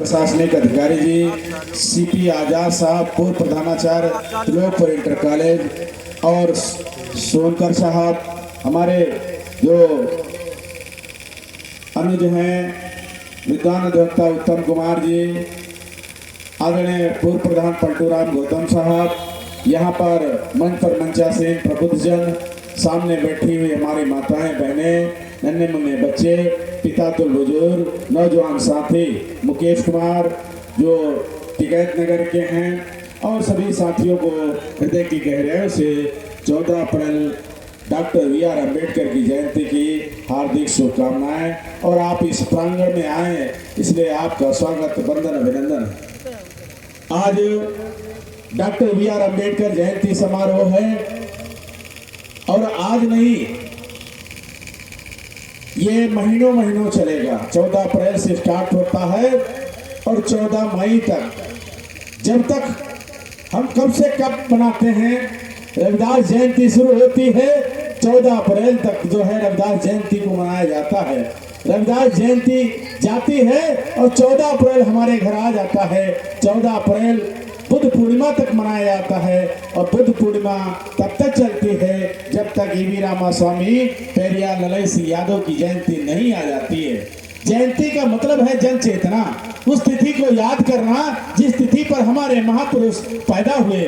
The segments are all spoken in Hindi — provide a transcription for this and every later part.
प्रशासनिक अधिकारी जी, सीपी आजाद साहब, पूर्व प्रधानाचार्य त्रिलोकपुर इंटर कॉलेज, और सोनकर साहब, हमारे जो अनुज हैं, विद्वान अधिवक्ता उत्तम कुमार जी, आदरणीय पूर्व प्रधान पलटूराम गौतम साहब, यहाँ पर मंच पर मंचासीन प्रबुद्धजन, सामने बैठी हुई हमारी माताएं बहनें, नन्हे मुन्ने बच्चे, पिता तो बुजुर्ग, नौजवान साथी, मुकेश कुमार जो टिकैत नगर के हैं, और सभी साथियों को हृदय की गहराइयों से 14 अप्रैल डॉक्टर वी.आर. अम्बेडकर की जयंती की हार्दिक शुभकामनाएं। और आप इस प्रांगण में आए इसलिए आपका स्वागत, वंदन, अभिनंदन। आज डॉक्टर वी.आर. अम्बेडकर जयंती समारोह है और आज नहीं, ये महीनों महीनों चलेगा। 14 अप्रैल से स्टार्ट होता है और 14 मई तक, जब तक हम कब से कब मनाते हैं, रविदास जयंती शुरू होती है 14 अप्रैल तक जो है रविदास जयंती को मनाया जाता है। रविदास जयंती जाती है और 14 अप्रैल हमारे घर आ जाता है। 14 अप्रैल बुद्ध पूर्णिमा तक मनाया जाता है और बुद्ध पूर्णिमा तब तक चलती है जब तक ईवी रामास्वामी पेरियार ललई सिंह यादव की जयंती नहीं आ जाती है। जयंती का मतलब है जन चेतना, उस तिथि को याद करना जिस तिथि पर हमारे महापुरुष पैदा हुए।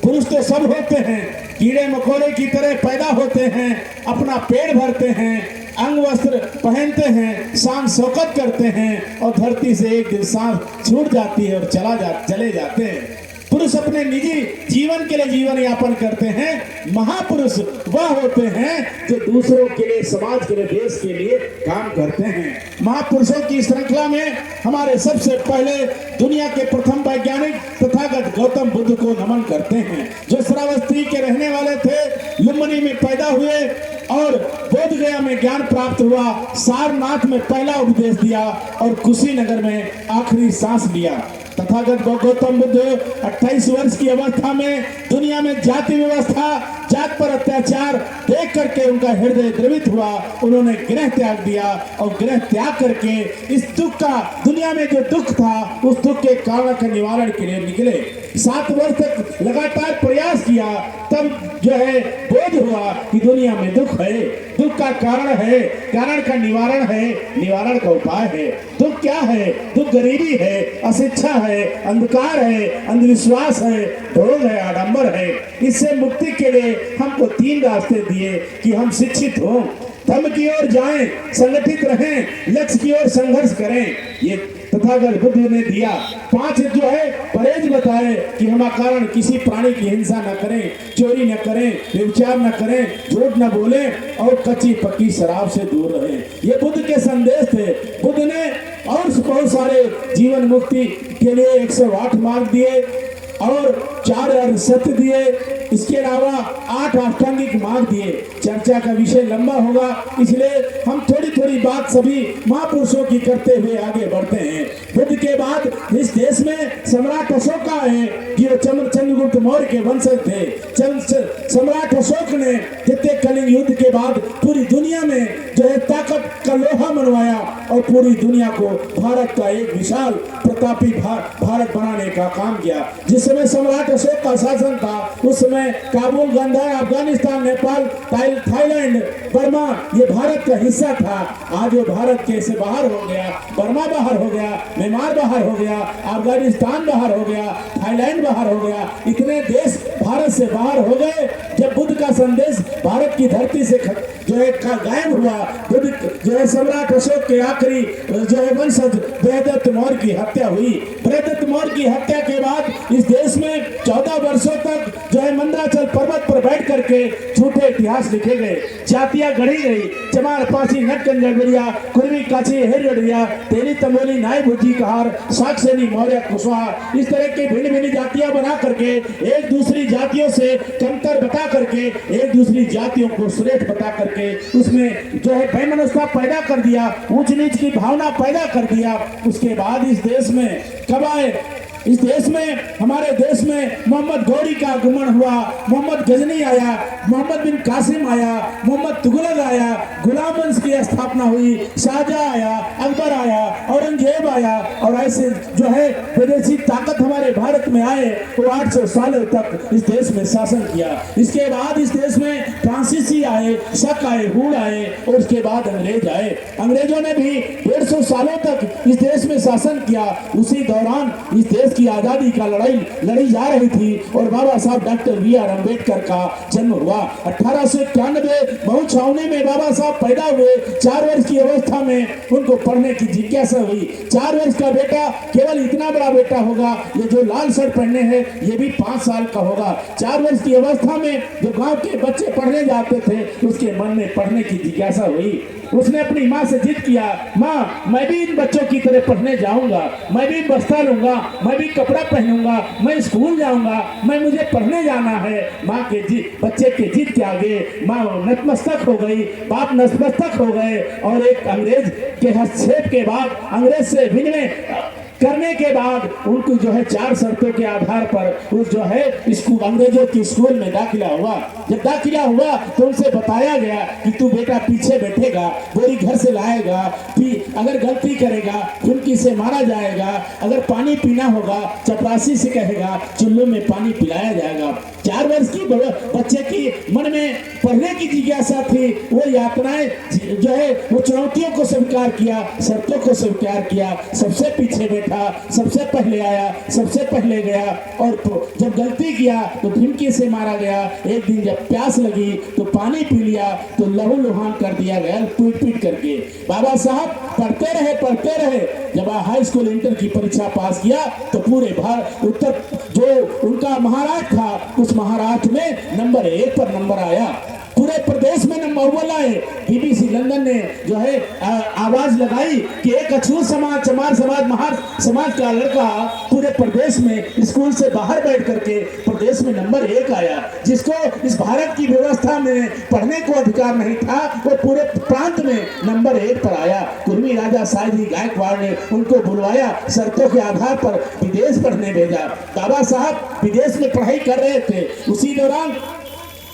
पुरुष तो सब होते हैं, कीड़े मकोड़े की तरह पैदा होते हैं, अपना पेट भरते हैं, अंग वस्त्र पहनते हैं, शान शौकत करते हैं और धरती से एक दिन सांस छूट जाती है और चले जाते हैं। पुरुष अपने निजी जीवन के लिए जीवन यापन करते हैं। महापुरुष वह होते हैं जो दूसरों के लिए, समाज के लिए, देश के लिए काम करते हैं। महापुरुषों की श्रृंखला में हमारे सबसे पहले दुनिया के प्रथम वैज्ञानिक तथागत गौतम बुद्ध को नमन करते हैं, जो श्रावस्ती के रहने वाले थे, लुम्बिनी में पैदा हुए और बोध गया में ज्ञान प्राप्त हुआ, सारनाथ में पहला उपदेश दिया और कुशीनगर में आखिरी सांस लिया। तथागत गौतम बुद्ध 28 वर्ष की अवस्था में दुनिया में जाति व्यवस्था, जात पर अत्याचार देख करके उनका हृदय द्रवित हुआ। उन्होंने गृह त्याग दिया और गृह त्याग करके इस दुख का, दुनिया में जो दुख था उस दुख के कारण के निवारण के लिए निकले। 7 वर्ष तक लगातार प्रयास किया, तब जो है बोध हुआ कि दुनिया में दुख है, दुख का कारण है, कारण का निवारण है, निवारण का उपाय है। दुख क्या है? दुख गरीबी है, अशिक्षा है, अंधकार है, अंधविश्वास है, भोग है, आडंबर है। इससे मुक्ति के लिए हमको 3 रास्ते दिए कि हम शिक्षित हों, धर्म की ओर जाएं, संगठित रहें, लक्ष्य की ओर संघर्ष करें। ये तथागत बुद्ध ने दिया। 5 जो है परहेज बताए कि हम अकारण किसी प्राणी की हिंसा न करें, चोरी न करें, व्यभिचार न करें, झूठ न बोलें और कच्ची पक्की शराब से दूर रहें। ये बुद्ध के संदेश थे। बुद्ध ने और बहुत सारे जीवन मुक्ति के लिए 108 मार्ग दिए और 4 सत्य दिए। इसके अलावा 8 अष्टांगिक मार्ग दिए। चर्चा का विषय लंबा होगा, इसलिए हम थोड़ी थोड़ी बात सभी महापुरुषों की करते हुए आगे बढ़ते हैं। बुद्ध के बाद इस देश में सम्राट अशोक आए कि वो चंद्रगुप्त मौर्य के वंशज थे। सम्राट अशोक ने द्वितीय कलिंग युद्ध के बाद पूरी दुनिया में जो है ताकत का लोहा मनवाया और पूरी दुनिया को भारत का एक विशाल प्रतापी भारत बनाने का काम किया। जिस समय सम्राट अशोक का शासन था उस समय काबुल, गांधार, अफगानिस्तान, नेपाल, थाईलैंड, बर्मा ये भारत का हिस्सा था। आज वो भारत के से बाहर हो गया, बर्मा बाहर हो गया, म्यांमार बाहर हो गया, अफगानिस्तान बाहर हो गया, थाईलैंड बाहर हो गया। इतने देश भारत से बाहर हो गए जब बुद्ध का संदेश भारत की धरती से जो है गायब हुआ। बुद्ध जो है सम्राट अशोक के आखिरी जो है वंशज बृहदत्त मौर्य की हत्या हुई। बृहदत्त मौर्य की हत्या के बाद इस देश में 14 वर्षों तक जो है मंदराचल पर्वत पर बैठ करके झूठे इतिहास लिखे गए, जातियां गढ़ी गई। चमार, पासी, नटकंजरिया, कुर्मी, काची, हेरिया, तेली, तमोली, नाई, भुज्जी, कहार, साक्षेनी, मौर्य, कुशवाहा, इस तरह की भिन्न भिन्न जातियां बना करके एक दूसरी जातियों से कमतर बता करके, एक दूसरी जातियों को श्रेष्ठ बता करके उसमें जो है वैमनस्यता पैदा कर दिया, ऊंच नीच की भावना पैदा कर दिया। उसके बाद इस देश में कब आए? इस देश में, हमारे देश में मोहम्मद गौरी का आगमन हुआ, मोहम्मद गजनी आया, मोहम्मद बिन कासिम आया, मोहम्मद तुगलक आया, गुलाम वंश की स्थापना हुई, शाहजहां आया, अकबर आया, औरंगजेब आया, और ऐसे जो है विदेशी ताकत हमारे भारत में आए, वो 800 सालों तक इस देश में शासन किया। इसके बाद इस देश में फ्रांसीसी आए, शक आए, हुड आए, और उसके बाद अंग्रेज आए। अंग्रेजों ने भी 150 सालों तक इस देश में शासन किया। उसी दौरान इस देश की आजादी का लड़ाई लड़ी जा रही थी, और बाबा साहब डॉक्टर बी.आर. अम्बेडकर का जन्म हुआ 1891 महू छावनी में। बाबा साहब पैदा हुए, 4 वर्ष की अवस्था में उनको पढ़ने की जिज्ञासा हुई। 4 वर्ष का बेटा केवल इतना बड़ा बेटा होगा, ये जो लाल शर्ट पहने हैं ये भी 5 साल का होगा। 4 वर्ष की अवस्था में जो गांव के बच्चे पढ़ने जाते थे, उसके मन में पढ़ने की जिज्ञासा हुई। उसने अपनी माँ से जिद किया, माँ मैं भी इन बच्चों की तरह पढ़ने जाऊंगा, मैं भी बस्ता लूंगा, मैं भी कपड़ा पहनूंगा, मैं स्कूल जाऊंगा, मुझे पढ़ने जाना है। माँ के बच्चे के जिद के आगे माँ नतमस्तक हो गई, बाप नतमस्तक हो गए, और एक अंग्रेज के हस्तक्षेप के बाद, अंग्रेज से विनिमय करने के बाद उनको जो है 4 शर्तों के आधार पर उस जो है स्कूल, अंग्रेजों की स्कूल में दाखिला हुआ। जब दाखिला हुआ तो उनसे बताया गया कि तू बेटा पीछे बैठेगा, बोरी घर से लाएगा, अगर गलती करेगा फुनकी से मारा जाएगा, अगर पानी पीना होगा चपरासी से कहेगा, चुल्लू में पानी पिलाया जाएगा। 4 वर्ष की बच्चे की मन में पढ़ने की जिज्ञासा थी। वो यातनाएं जो है वो चुनौतियों को स्वीकार किया, शर्तों को स्वीकार किया, सबसे पीछे बैठा, सबसे पहले आया, सबसे पहले गया, और जब गलती किया तो धमकी से मारा गया। एक दिन जब प्यास लगी तो पानी पी लिया तो लहू लुहान कर दिया गया, पीट पीट करके। बाबा साहब पढ़ते रहे। जब हाई स्कूल इंटर की परीक्षा पास किया तो पूरे भारत उत्तर जो उनका महाराष्ट्र था, उस महाराष्ट्र में नंबर 1 पर नंबर आया, पूरे प्रदेश में नंबर 1 आए। BBC लंदन ने जो है आवाज लगाई कि एक अछूत समाज, चमार समाज, महार समाज का लड़का पूरे प्रदेश में स्कूल से बाहर बैठ करके प्रदेश में नंबर 1 आया। जिसको इस भारत की व्यवस्था में पढ़ने को अधिकार नहीं था, वो पूरे प्रांत में नंबर 1 पर आया। कुर्मी राजा शायद गायकवाड़ ने उनको बुलवाया, शर्तों के आधार पर विदेश पढ़ने भेजा। बाबा साहब विदेश में पढ़ाई कर रहे थे। उसी दौरान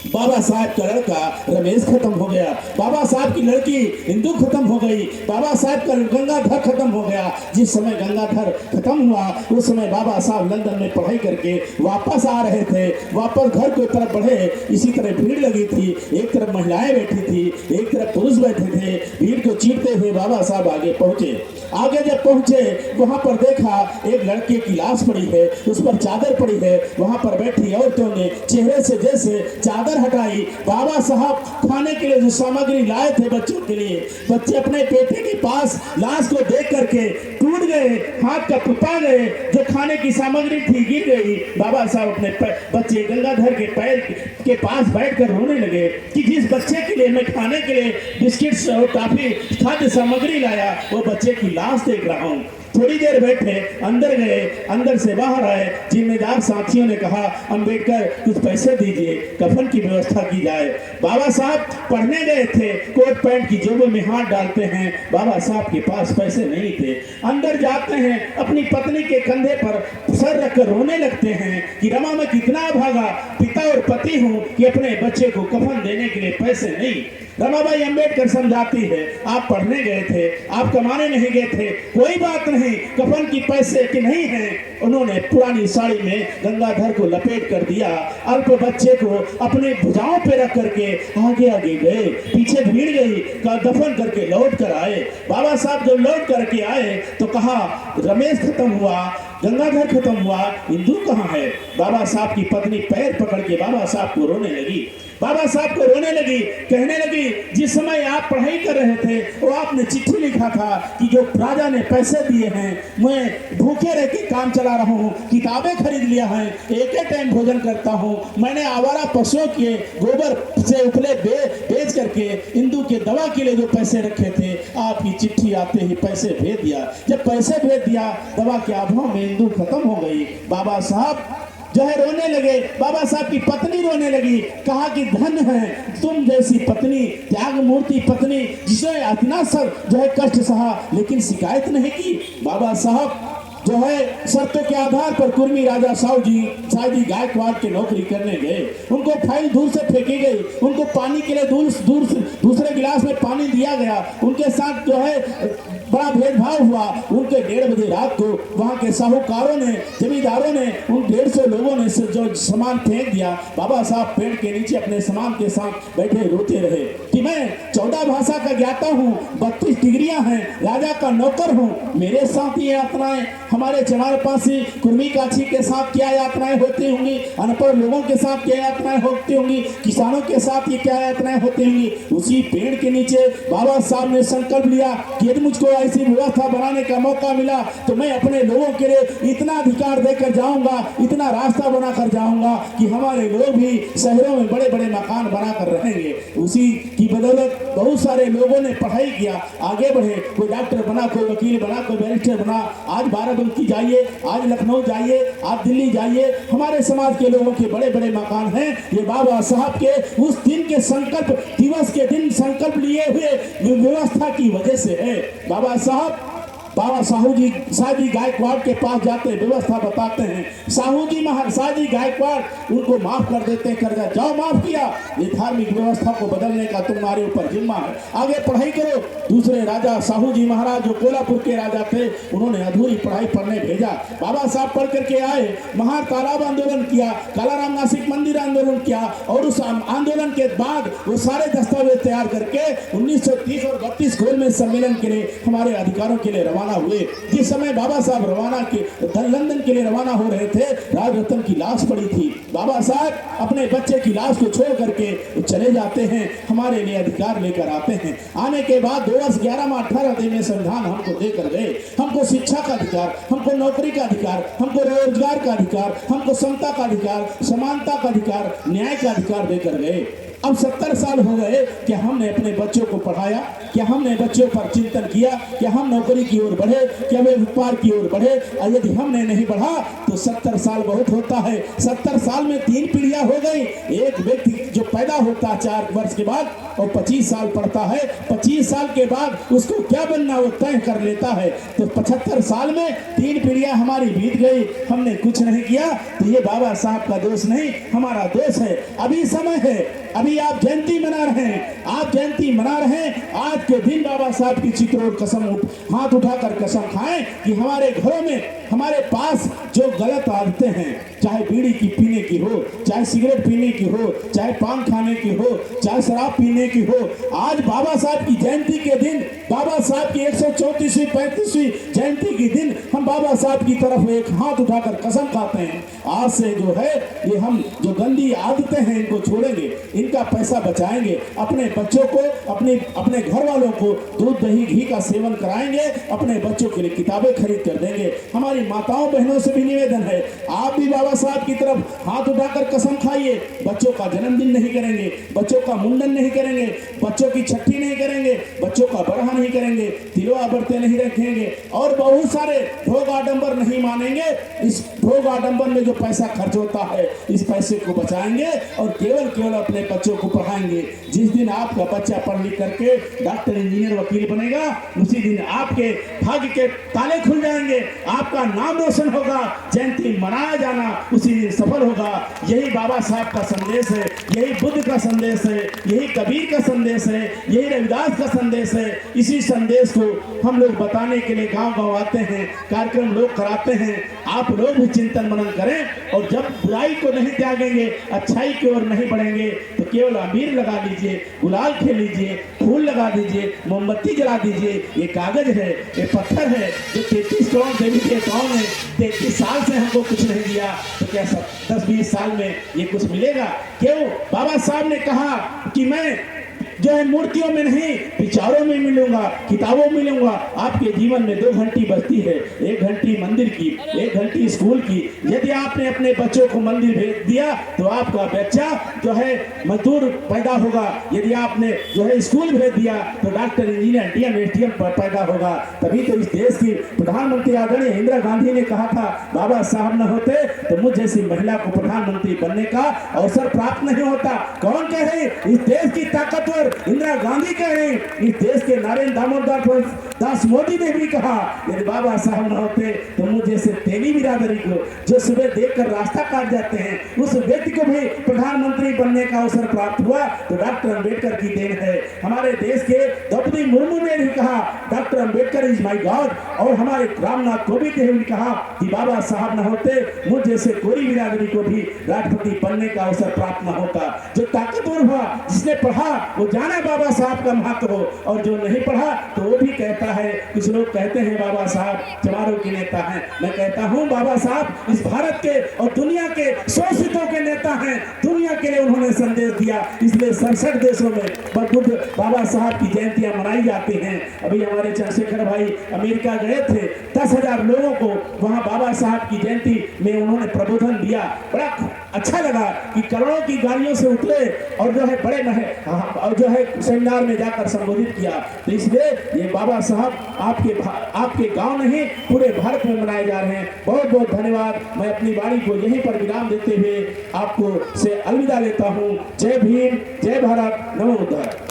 बाबा साहब का लड़का रमेश खत्म हो गया, बाबा साहब की लड़की हिंदू खत्म हो गई, बाबा साहब का गंगाधर खत्म हो गया। जिस समय गंगाधर खत्म हुआ उस समय बाबा साहब लंदन में पढ़ाई करके वापस आ रहे थे, वापस घर की तरफ बढ़े। इसी तरह भीड़ लगी थी, एक तरफ महिलाएं बैठी थी, एक तरफ पुरुष बैठे थे। भीड़ को चीरते हुए बाबा साहब आगे पहुंचे। आगे जब पहुंचे वहां पर देखा एक लड़के की लाश पड़ी है, उस पर चादर पड़ी है। वहां पर बैठी औरतों ने चेहरे से जैसे चादर हटाई। बाबा साहब खाने के लिए जो सामग्री लाए थे बच्चों के लिए, बच्चे अपने पेटे के पास लाश को देख करके टूट गए, हाथ का पुपा गए, जो खाने की सामग्री थी गिर गई। बाबा साहब अपने बच्चे गंगाधर के पैर के पास बैठकर रोने लगे कि जिस बच्चे के लिए मैं खाने के लिए बिस्किट्स और काफी खाद्य सामग्री लाया, वो बच्चे की लाश देख रहा हूँ। थोड़ी देर बैठे, अंदर गए, अंदर से बाहर आए। जिम्मेदार साथियों ने कहा, अम्बेडकर कुछ पैसे दीजिए, कफन की व्यवस्था की जाए। बाबा साहब पढ़ने गए थे, कोट पैंट की जेबों में हाथ डालते हैं। बाबा साहब के पास पैसे नहीं थे। अंदर जाते हैं, अपनी पत्नी के कंधे पर सर रखकर रोने लगते हैं कि रमा मैं कितना भागा, पिता और पति हूँ कि अपने बच्चे को कफन देने के लिए पैसे नहीं। रमाबाई अम्बेडकर समझाती है, आप पढ़ने गए थे, आप कमाने नहीं गए थे, कोई बात नहीं, कफन की पैसे की नहीं है। उन्होंने पुरानी साड़ी में गंगाधर को लपेट कर दिया, अल्प बच्चे को अपने भुजाओं पे रख करके आगे आगे गए, पीछे भीड़ गई, दफन करके लौट कर आए। बाबा साहब जब लौट करके आए तो कहा, रमेश खत्म हुआ, गंगाधर खत्म हुआ, हिंदू कहाँ है? बाबा साहब की पत्नी पैर पकड़ के बाबा साहब को रोने लगी। बाबा साहब को रोने लगी, कहने लगी, जिस समय आप पढ़ाई कर रहे थे वो आपने चिट्ठी लिखा था कि जो राजा ने पैसे दिए हैं, मैं भूखे रह के काम चला रहा हूँ, किताबें खरीद लिया है, एक ही टाइम भोजन करता हूँ, मैंने आवारा पशुओं के गोबर से उपले बेच करके हिंदू के दवा के लिए जो पैसे रखे थे, आपकी चिट्ठी आते ही पैसे भेज दिया। जब पैसे भेज दिया, दवा के अभाव में हिंदू खत्म हो गई। बाबा साहब जो है रोने लगे। बाबा साहब की पत्नी रोने लगी, कहा कि धन है तुम जैसी पत्नी, त्याग मूर्ति पत्नी, जिसने इतना सब जो है कष्ट सहा लेकिन शिकायत नहीं की। बाबा साहब जो है शर्तों के आधार पर कुर्मी राजा शाहू जी गायकवाड़ के नौकरी करने गए। उनको फाइल दूर से फेंकी गई, उनको पानी के लिए दूसरे गिलास में पानी दिया गया, उनके साथ जो है बड़ा भेदभाव हुआ। उनके 1:30 बजे रात को वहाँ के साहूकारों ने, जमींदारों ने, उन 150 लोगों ने जो सामान फेंक दिया। बाबा साहब पेड़ के नीचे अपने सामान के साथ बैठे रोते रहे कि मैं 14 भाषा का ज्ञाता हूँ, 32 डिग्रियां हैं, राजा का नौकर हूँ, मेरे साथ ये यात्राएं, हमारे चमारपासी कुर्मी काछी के साथ क्या यात्राएं होती होंगी, अनपढ़ लोगों के साथ क्या यात्राएं होती होंगी, किसानों के साथ ये क्या यात्राएं होती होंगी। उसी पेड़ के नीचे बाबा साहब ने संकल्प लिया कि यदि मुझको ऐसी व्यवस्था बनाने का मौका मिला तो मैं अपने लोगों के लिए इतना अधिकार देकर जाऊंगा, इतना रास्ता बनाकर जाऊंगा कि हमारे लोग भी शहरों में बड़े बड़े मकान बनाकर रहेंगे। उसी की बदौलत बहुत सारे लोगों ने पढ़ाई किया, आगे बढ़े, कोई डॉक्टर बना, कोई वकील बना, कोई बैरिस्टर बना। आज बाराबंकी जाइए, आज लखनऊ जाइए, आप दिल्ली जाइए, हमारे समाज के लोगों के बड़े बड़े मकान हैं। ये बाबा साहब के उस दिन के संकल्प दिवस के दिन संकल्प लिए हुए व्यवस्था की वजह से है। बाबा साहू जी गायकवाड़ के पास जाते हैं, व्यवस्था बताते हैं। शाहू जी गायकवाड़ उनको माफ कर देते हैं, कर्जा जाओ, माफ किया, ये धार्मिक व्यवस्था को बदलने का तुम्हारे ऊपर जिम्मा है, आगे पढ़ाई करो। दूसरे राजा शाहू जी महाराज जो कोल्हापुर के राजा थे, उन्होंने अधूरी पढ़ाई पढ़ने भेजा। बाबा साहब पढ़ करके आए, महार तालाब आंदोलन किया, कालाराम नासिक मंदिर आंदोलन किया, और उस आंदोलन के बाद वो सारे दस्तावेज तैयार करके 1930 और 32 गोलमेज सम्मेलन के लिए, हमारे अधिकारों के लिए रवाना हुए। जिस समय बाबा साहब लंदन के लिए रवाना हो रहे थे, राज रतन की लाश पड़ी थी। बाबा साहब अपने बच्चे की लाश को छोड़ करके चले जाते हैं, हमारे लिए अधिकार लेकर आते हैं। आने के बाद 2 वर्ष 11 माह 18 दिन में संविधान हमको देकर गए। हमको शिक्षा का अधिकार, हमको नौकरी का अधिकार, हमको रोजगार का अधिकार, हमको समता का अधिकार, समानता का अधिकार, न्याय का अधिकार देकर गए। अब 70 साल हो गए कि हमने अपने बच्चों को पढ़ाया, क्या हमने बच्चों पर चिंतन किया, क्या हम नौकरी की ओर बढ़े, क्या वे व्यापार की ओर बढ़े। और यदि हमने नहीं बढ़ा तो 70 साल बहुत होता है। 70 साल में 3 पीढ़ियां हो गई। एक व्यक्ति जो पैदा होता है 4 वर्ष के बाद और 25 साल पढ़ता है, 25 साल के बाद उसको क्या बनना वो तय कर लेता है। तो 75 साल में 3 पीढ़ियां हमारी बीत गई, हमने कुछ नहीं किया। तो ये बाबा साहब का दोष नहीं, हमारा दोष है। अभी समय है, अभी आप जयंती मना रहे हैं, आप जयंती मना रहे हैं। आज के दिन बाबा साहब की चित्रों कसम हाथ उठाकर कसम खाएं कि हमारे घरों में, हमारे पास जो गलत आदतें हैं, चाहे बीड़ी की पीने की हो, चाहे सिगरेट पीने की हो, चाहे पान खाने की हो, चाहे शराब पीने की हो, आज बाबा साहब की जयंती के दिन, बाबा साहब की 134वीं 35वीं जयंती के दिन हम बाबा साहब की तरफ एक हाथ उठाकर कसम खाते हैं। आज से जो है ये हम जो गंदी आदतें हैं इनको छोड़ेंगे, इनका पैसा बचाएंगे, अपने बच्चों को, अपने घर वालों को दूध दही घी का सेवन कराएंगे, अपने बच्चों के लिए किताबें खरीद कर देंगे। हमारी माताओं बहनों से भी निवेदन है, आप भी बाबा साहब की तरफ हाथ उठाकर कसम खाइए। बच्चों का जन्मदिन नहीं करेंगे, बच्चों का मुंडन नहीं करेंगे, बच्चों की छठी नहीं करेंगे, बच्चों का बरहा नहीं करेंगे, तिलवा बरते नहीं रखेंगे और बहुत सारे भोग आडंबर नहीं मानेंगे। इस भोग आडंबर में जो पैसा खर्च होता है, इस पैसे को बचाएंगे और केवल अपने बच्चों को पढ़ाएंगे। जिस दिन आपका बच्चा पढ़ लिख करके डॉक्टर, इंजीनियर, वकील बनेगा, उसी दिन आपके भाग्य के ताले खुल जाएंगे, आपका नाम रोशन होगा, जयंती मनाया जाना उसी दिन सफल होगा। यही बाबा साहब का संदेश है, यही बुद्ध का संदेश है, यही कबीर का संदेश है, यही रविदास का संदेश है। इसी संदेश को हम लोग बताने के लिए गांव-गांव आते हैं, कार्यक्रम लोग कराते हैं। आप लोग भी चिंतन मनन करें और जब बुराई को नहीं त्यागेंगे, अच्छाई की ओर नहीं बढ़ेंगे तो केवल अबीर लगा लीजिए, गुलाल खेल लीजिए, फूल लगा दीजिए, मोमबत्ती जला दीजिए। ये कागज है, ये पत्थर है जो 33 करोड़ देवी देवताओं ने 33 साल से हमको कुछ नहीं दिया, तो क्या 10-20 साल में ये कुछ मिलेगा? क्यों? बाबा साहब ने कहा कि मैं जो है मूर्तियों में नहीं, विचारों में मिलूंगा, किताबों में मिलूंगा। आपके जीवन में 2 घंटी बजती है, 1 घंटी मंदिर की, 1 घंटी स्कूल की। यदि आपने अपने बच्चों को मंदिर भेज दिया तो आपका बच्चा जो है मजदूर पैदा होगा। यदि आपने जो है स्कूल भेज दिया तो डॉक्टर, इंजीनियर, डीएम, एसडीएम पैदा होगा। तभी तो इस देश की प्रधानमंत्री आदरणीय इंदिरा गांधी ने कहा था, बाबा साहब न होते तो मुझ जैसी महिला को प्रधानमंत्री बनने का अवसर प्राप्त नहीं होता। कौन कह रहे? इस देश की ताकतवर डॉक्टर इंदिरा गांधी कह रहे हैं, इस देश के नरेंद्र दामोदर दास मोदी ने भी कहा, यदि बाबा साहब न होते तो मुझे जैसे तेली बिरादरी को जो सुबह देखकर रास्ता काट जाते हैं, उस व्यक्ति को भी प्रधानमंत्री बनने का अवसर प्राप्त हुआ तो डॉक्टर अंबेडकर की देन है। हमारे देश के द्रौपदी मुर्मू ने भी कहा doctor Ambedkar is my God, और हमारे रामनाथ कोविंद ने भी कहा कि बाबा साहब न होते मुझ जैसे कोई बिरादरी को भी राष्ट्रपति बनने का अवसर प्राप्त न होता। जो ताकतवर हुआ, जिसने पढ़ा वो जाना बाबा साहब का महत्व, और जो नहीं पढ़ा तो वो भी कहता है। कुछ लोग कहते हैं बाबा साहब चमारों के नेता हैं, मैं कहता हूं बाबा साहब इस भारत के और दुनिया के शोषितों के नेता हैं। दुनिया के लिए उन्होंने संदेश दिया, इसलिए 67 देशों में बुद्ध बाबा साहब की जयंतियां मनाई जाती हैं। अभी हमारे चंद्रशेखर भाई अमेरिका गए थे, 10,000 लोगों को वहां बाबा साहब की जयंती में उन्होंने प्रबोधन दिया। बड़ा अच्छा लगा कि करोड़ों की गाड़ियों से उतरे और जो है बड़े और जो है सेमिनार में जाकर संबोधित किया। तो इसलिए ये बाबा साहब आपके गांव नहीं पूरे भारत में मनाए जा रहे हैं। बहुत बहुत धन्यवाद। मैं अपनी वाणी को यहीं पर विराम देते हुए आपको से अलविदा लेता हूं। जय भीम, जय भारत, नमो बुद्धाय।